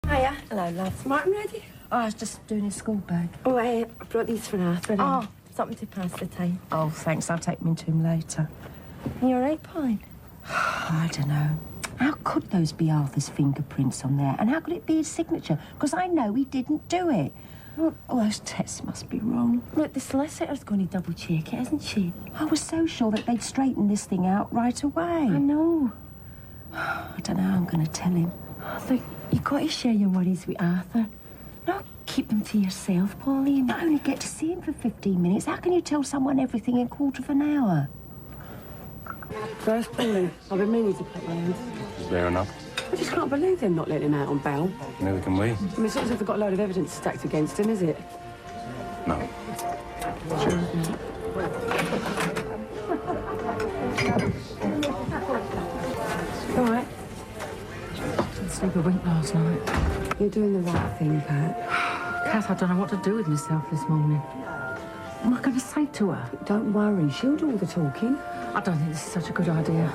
Hiya. Hello, love. Martin ready? Oh, I was just doing his school bag. Oh, I brought these for Arthur. Oh. Something to pass the time. Oh, thanks. I'll take them into him later. You all right, Pauline? I don't know. How could those be Arthur's fingerprints on there? And how could it be his signature? Because I know he didn't do it. Oh, those tests must be wrong. Look, the solicitor's going to double-check it, isn't she? I was so sure that they'd straighten this thing out right away. I know. I don't know how I'm going to tell him. Look, you've got to share your worries with Arthur. Not keep them to yourself, Pauline. I only get to see him for 15 minutes. How can you tell someone everything in a quarter of an hour? First, Pauline, I've been meaning to put round. Fair enough. I just can't believe they're not letting him out on bail. Neither can we. I mean, it's not as if they've got a load of evidence stacked against him, is it? No. Cheers. All right. Didn't sleep a wink last night. You're doing the right thing, Pat. Kath, I don't know what to do with myself this morning. What am I going to say to her? Don't worry, she'll do all the talking. I don't think this is such a good idea.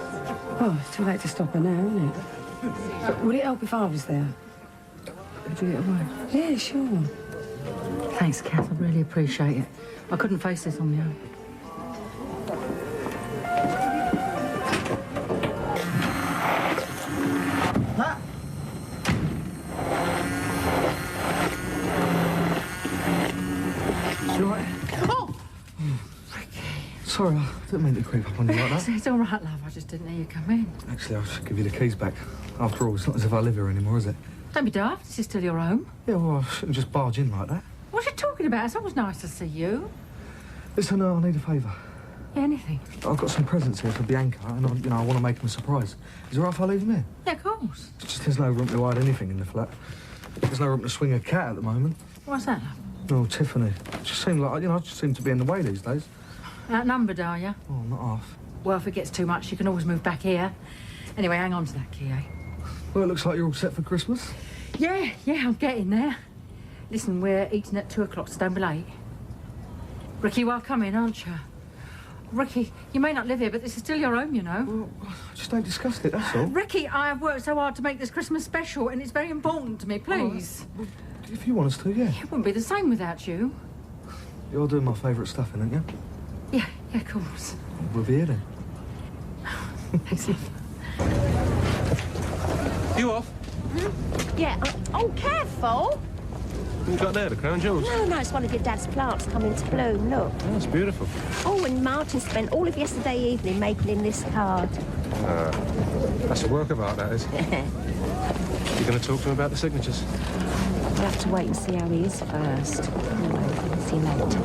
Oh, it's too late to stop her now, isn't it? But would it help if I was there? Could you get away? Yeah, sure. Thanks, Kath. I really appreciate it. I couldn't face this on my own. Sorry, I didn't mean to creep up on you like that. It's all right, love. I just didn't hear you come in. Actually, I'll just give you the keys back. After all, it's not as if I live here anymore, is it? Don't be daft. This is still your home. Yeah, well, I shouldn't just barge in like that. What are you talking about? It's always nice to see you. Listen, I need a favour. Yeah, anything. I've got some presents here for Bianca, and I want to make them a surprise. Is it all right if I leave them here? Yeah, of course. It's just there's no room to hide anything in the flat. There's no room to swing a cat at the moment. What's that, love? Oh, Tiffany. It just seemed like, I just seem to be in the way these days. Outnumbered, are you? Oh, not half. Well, if it gets too much, you can always move back here. Anyway, hang on to that key, eh? Well, it looks like you're all set for Christmas. Yeah, I'm getting there. Listen, we're eating at 2 o'clock, so don't be late. Ricky, you are coming, aren't you? Ricky, you may not live here, but this is still your home, you know. Well, I just don't discuss it, that's all. Ricky, I have worked so hard to make this Christmas special, and it's very important to me, please. Well, if you want us to, yeah. It wouldn't be the same without you. You're doing my favourite stuff, aren't you? Yeah, of course. We'll be here then. Thanks, love. You off? Yeah. Oh, careful. What you got there, the crown jewels? No, it's one of your dad's plants coming to bloom. Look. Oh, that's beautiful. Oh, and Martin spent all of yesterday evening making him this card. That's a work of art, that is. You're going to talk to him about the signatures? We'll have to wait and see how he is first. Anyway, see you later.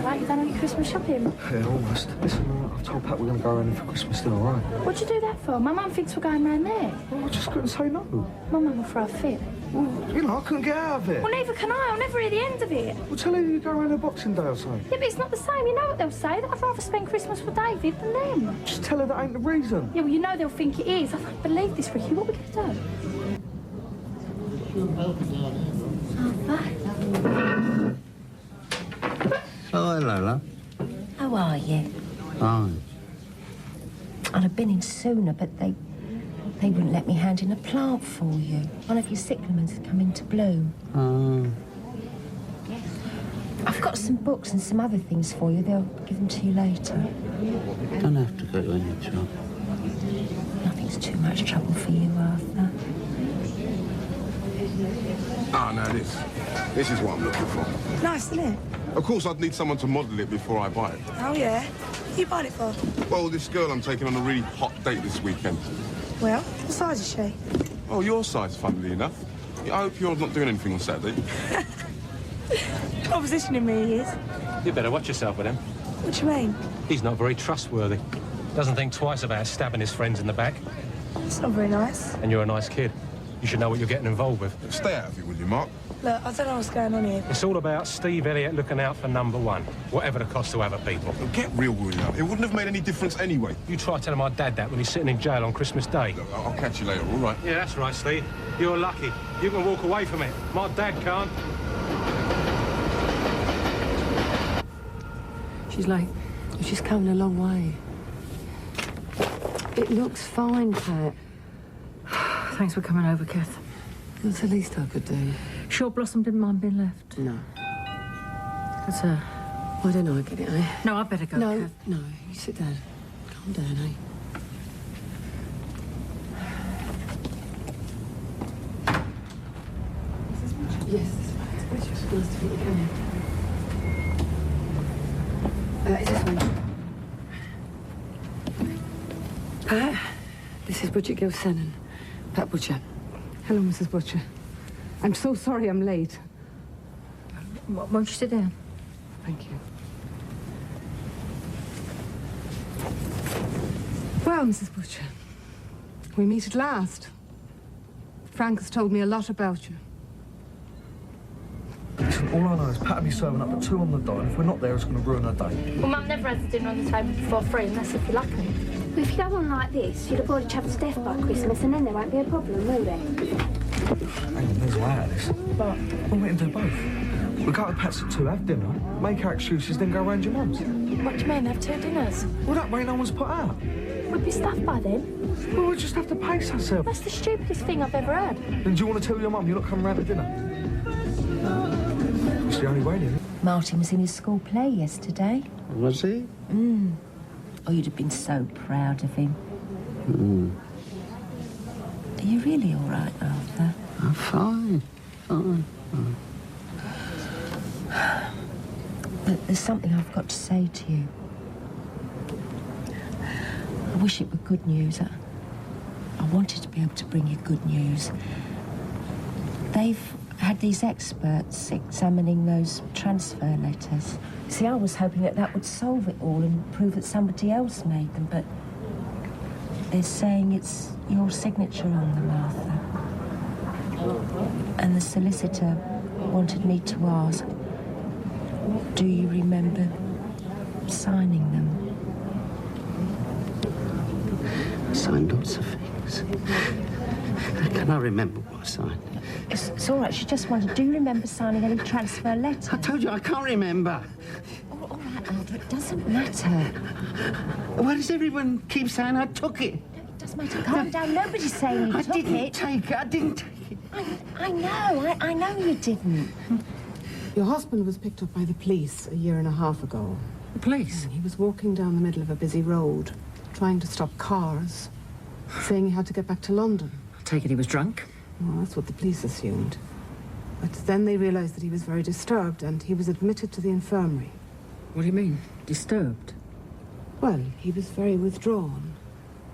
Right, you done all your Christmas shopping? Yeah, almost. Listen, I told Pat we're going to go around for Christmas still, all right? What'd you do that for? My mum thinks we're going round there. Well, I just couldn't say no. My mum will throw a fit. Well, I couldn't get out of it. Well, neither can I. I'll never hear the end of it. Well, tell her you go around her Boxing Day or something. Yeah, but it's not the same. You know what they'll say? That I'd rather spend Christmas with David than them. Just tell her that ain't the reason. Yeah, well, you know they'll think it is. I don't believe this, Ricky. What are we going to do? Oh, hello, love. How are you? Fine. I'd have been in sooner, but they wouldn't let me hand in a plant for you. One of your cyclamens had come into bloom. Oh. I've got some books and some other things for you. They'll give them to you later. Don't have to go to any trouble. Nothing's too much trouble for you, Arthur. Ah, no, this is what I'm looking for. Nice, isn't it? Of course, I'd need someone to model it before I buy it. Oh, yeah? Who you buying it for? Well, this girl I'm taking on a really hot date this weekend. Well, what size is she? Oh, your size, funnily enough. Yeah, I hope you're not doing anything on Saturday. Oppositioning me, he is. You better watch yourself with him. What do you mean? He's not very trustworthy. Doesn't think twice about stabbing his friends in the back. It's not very nice. And you're a nice kid. You should know what you're getting involved with. Stay out of it, will you, Mark? Look, I don't know what's going on here. It's all about Steve Elliott looking out for #1, whatever the cost to other people. Look, get real, will you? It wouldn't have made any difference anyway. You try telling my dad that when he's sitting in jail on Christmas Day. Look, I'll catch you later, all right? Yeah, that's right, Steve. You're lucky. You can walk away from it. My dad can't. She's late. She's coming a long way. It looks fine, Pat. Thanks for coming over, Kath. That's the least I could do. Sure Blossom didn't mind being left? No. That's her. I don't know, I get it, eh? No, I better go, No, Kath. no, you sit down. Calm down, eh? Yes, it's just nice to meet you. Come here. Is this one? Pat, this is Bridget Gilsenan. Pat Butcher. Hello, Mrs. Butcher. I'm so sorry I'm late. Won't you sit down? Thank you. Well, Mrs. Butcher, we meet at last. Frank has told me a lot about you. Listen, all I know is Pat will be serving up at 2 on the dot, and if we're not there, it's going to ruin her day. Well, Mum never has dinner on the table before 3, unless if you're lucky. Well, if you go on like this, you'll avoid each other's death by Christmas, and then there won't be a problem, will there? Hang on, there's a way out of this. But we can do both. We go to Pat's at 2, have dinner, make our excuses, then go round your mum's. What do you mean, have 2 dinners? Well, that way no one's put out. We'll be stuffed by then. Well, we'll just have to pace ourselves. That's the stupidest thing I've ever heard. Then do you want to tell your mum you're not coming round to dinner? It's the only way, then. Martin was in his school play yesterday. Was he? Oh, you'd have been so proud of him. Mm. Are you really all right, Arthur? I'm fine. Fine. But there's something I've got to say to you. I wish it were good news. I wanted to be able to bring you good news. They've had these experts examining those transfer letters. See, I was hoping that that would solve it all and prove that somebody else made them, but they're saying it's your signature on them, Arthur. And the solicitor wanted me to ask, do you remember signing them? I signed lots of things. Can I remember what I signed? It's all right. She just wondered, do you remember signing any transfer letters? I told you I can't remember. All right, Arthur, it doesn't matter. Why does everyone keep saying I took it? No, it does matter. Calm down. Nobody's saying you took it. I didn't take it. I know. I know you didn't. Your husband was picked up by the police a year and a half ago. The police? He was walking down the middle of a busy road, trying to stop cars, saying he had to get back to London. I take it he was drunk? Well, that's what the police assumed. But then they realised that he was very disturbed and he was admitted to the infirmary. What do you mean? Disturbed? Well, he was very withdrawn.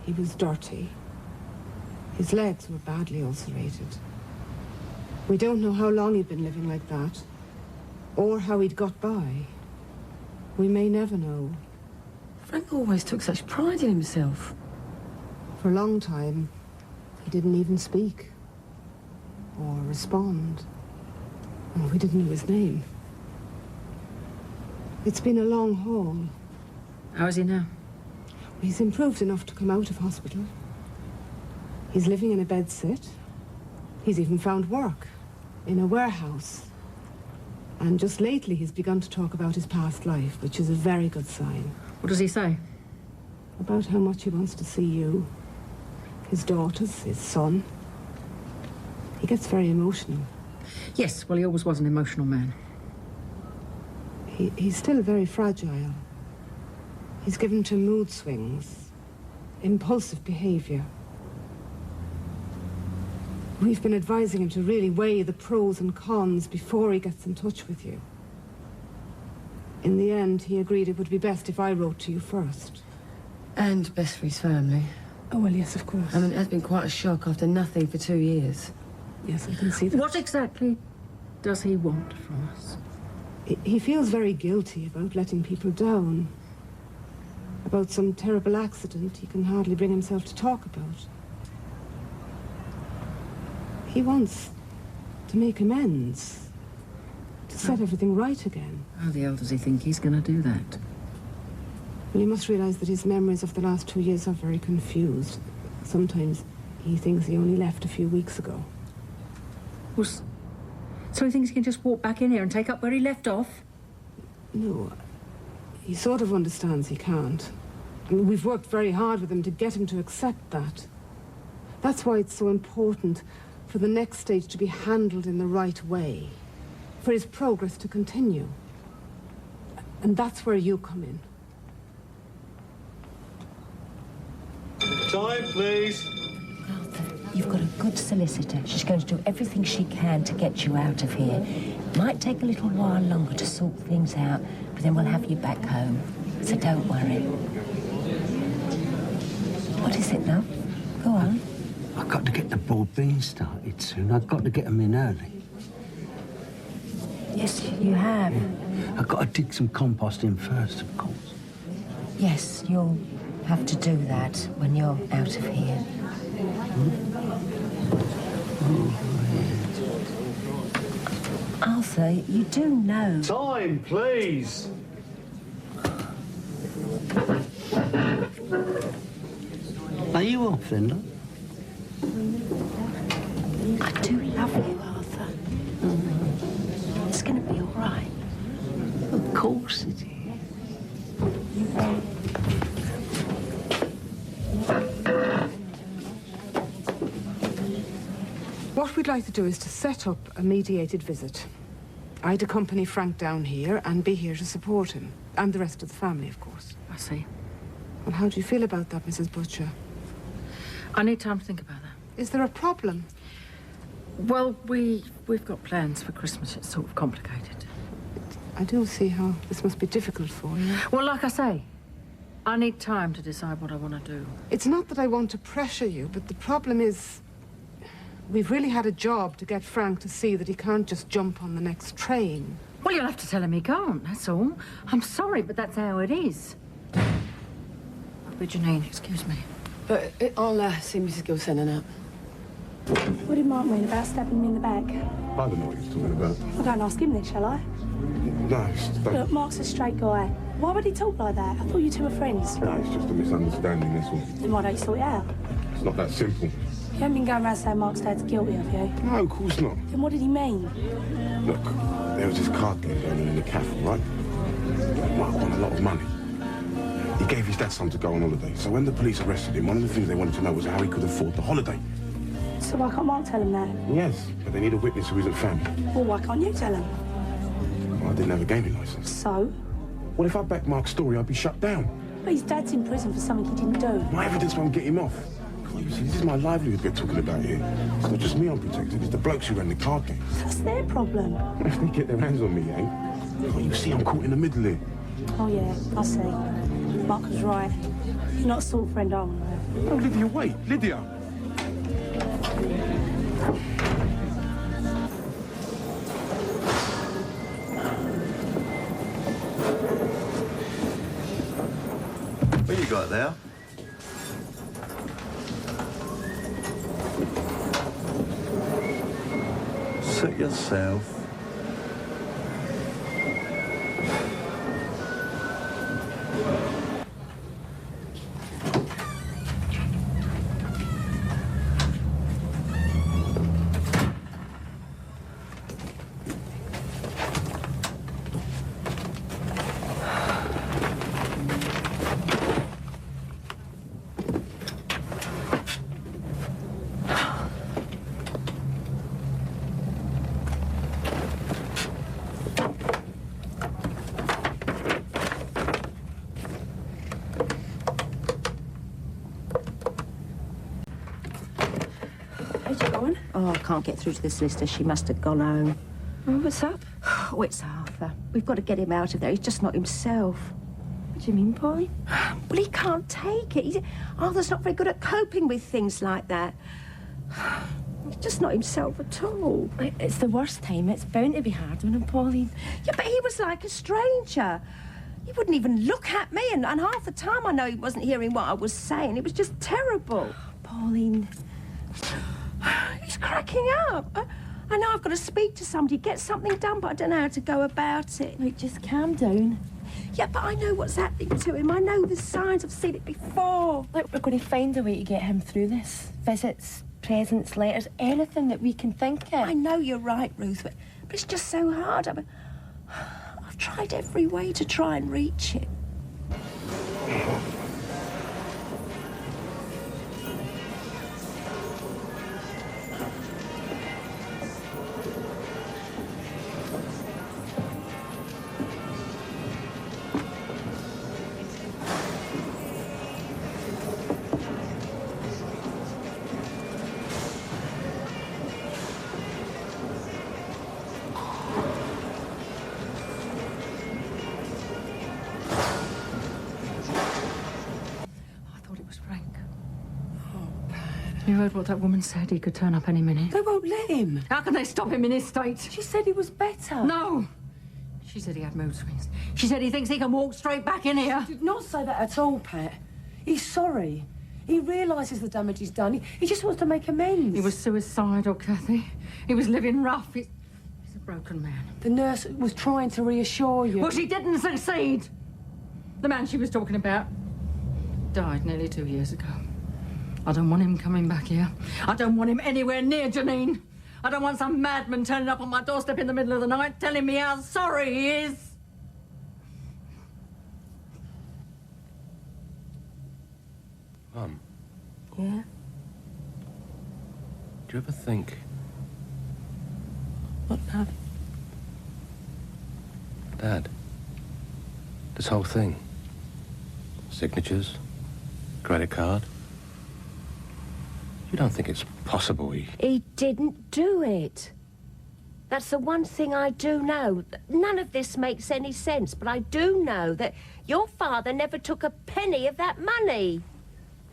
He was dirty. His legs were badly ulcerated. We don't know how long he'd been living like that, or how he'd got by. We may never know. Frank always took such pride in himself. For a long time, he didn't even speak or respond. Oh, we didn't know his name. It's been a long haul. How is he now? He's improved enough to come out of hospital. He's living in a bedsit. He's even found work in a warehouse. And just lately he's begun to talk about his past life, which is a very good sign. What does he say? About how much he wants to see you, his daughters, his son. He gets very emotional. Yes, well, he always was an emotional man. He's still very fragile. He's given to mood swings, impulsive behavior. We've been advising him to really weigh the pros and cons before he gets in touch with you. In the end, he agreed it would be best if I wrote to you first. And best for his family. Oh, well, yes, of course. I mean, it has been quite a shock after nothing for 2 years. Yes, I can see that. What exactly does he want from us? He feels very guilty about letting people down. About some terrible accident he can hardly bring himself to talk about. He wants to make amends, to set everything right again. How the hell does he think he's going to do that? Well, you must realise that his memories of the last 2 years are very confused. Sometimes he thinks he only left a few weeks ago. Well, so he thinks he can just walk back in here and take up where he left off? No, he sort of understands he can't. I mean, we've worked very hard with him to get him to accept that. That's why it's so important for the next stage to be handled in the right way, for his progress to continue. And that's where you come in. Time, please. Arthur, you've got a good solicitor. She's going to do everything she can to get you out of here. Might take a little while longer to sort things out, but then we'll have you back home. So don't worry. What is it, love? Go on. I've got to get the boiled beans started soon. I've got to get them in early. Yes, you have. I've got to dig some compost in first, of course. Yes, you'll have to do that when you're out of here. Arthur, you do know... Time, please. Are you off then, love? I do love you, Arthur. It's going to be all right. Of course it is. What we'd like to do is to set up a mediated visit. I'd accompany Frank down here and be here to support him. And the rest of the family, of course. I see. Well, how do you feel about that, Mrs. Butcher? I need time to think about that. Is there a problem? Well, we've got plans for Christmas. It's sort of complicated. I do see how this must be difficult for you. Well, like I say, I need time to decide what I want to do. It's not that I want to pressure you, but the problem is... we've really had a job to get Frank to see that he can't just jump on the next train. Well, you'll have to tell him he can't, that's all. I'm sorry, but that's how it is. But Janine, excuse me. I'll see Mrs. Gilson now. What did Mark mean about stabbing me in the back? I don't know what he's talking about. I don't ask him then, shall I? No, it's... Look, Mark's a straight guy. Why would he talk like that? I thought you two were friends. No, it's just a misunderstanding, that's all. Then why don't you sort it out? It's not that simple. You haven't been going around saying Mark's dad's guilty, have you? No, of course not. Then what did he mean? Look, there was this card game going on in the cafe, right? Mark won a lot of money. He gave his dad some to go on holiday. So when the police arrested him, one of the things they wanted to know was how he could afford the holiday. So why can't Mark tell him that? Yes, but they need a witness who isn't family. Well, why can't you tell him? Well, I didn't have a gaming license. So? Well, if I backed Mark's story, I'd be shut down. But his dad's in prison for something he didn't do. My evidence won't get him off. You see, this is my livelihood we're talking about here. It's not just me I'm protected, it's the blokes who ran the card games. That's their problem. If they get their hands on me, eh? Oh, you see, I'm caught in the middle here. Oh, yeah, I see. Mark was right. You're not a sort of friend I want to know. Oh, Lydia, wait. Lydia! What you got there? Suit yourself. Oh, I can't get through to the solicitor. She must have gone home. Oh, what's up? Oh, it's Arthur. We've got to get him out of there. He's just not himself. What do you mean, Pauline? Well, he can't take it. Arthur's not very good at coping with things like that. He's just not himself at all. It's the worst time. It's bound to be hard on him, Pauline. Yeah, but he was like a stranger. He wouldn't even look at me, and half the time I know he wasn't hearing what I was saying. It was just terrible. Pauline... He's cracking up. I know I've got to speak to somebody, get something done, but I don't know how to go about it. Look, just calm down. Yeah, but I know what's happening to him. I know the signs. I've seen it before. Look, we're going to find a way to get him through this. Visits, presents, letters, anything that we can think of. I know you're right, Ruth, but it's just so hard. I've tried every way to try and reach him. You heard what that woman said? He could turn up any minute. They won't let him. How can they stop him in his state? She said he was better. No! She said he had mood swings. She said he thinks he can walk straight back in here. She did not say that at all, Pat. He's sorry. He realises the damage he's done. He just wants to make amends. He was suicidal, Kathy. He was living rough. He's a broken man. The nurse was trying to reassure you. Well, she didn't succeed. The man she was talking about died nearly 2 years ago. I don't want him coming back here. I don't want him anywhere near Janine. I don't want some madman turning up on my doorstep in the middle of the night telling me how sorry he is. Mum, Yeah? do you ever think... What, love? Dad, this whole thing, signatures, credit card, you don't think it's possible He didn't do it. That's the one thing I do know. None of this makes any sense, but I do know that your father never took a penny of that money.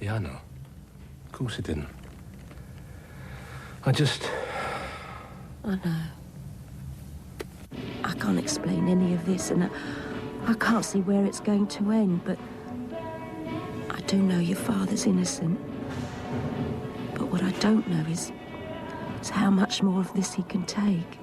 Yeah, I know. Of course he didn't. I know. I can't explain any of this, and I can't see where it's going to end, but I do know your father's innocent. But what I don't know is how much more of this he can take.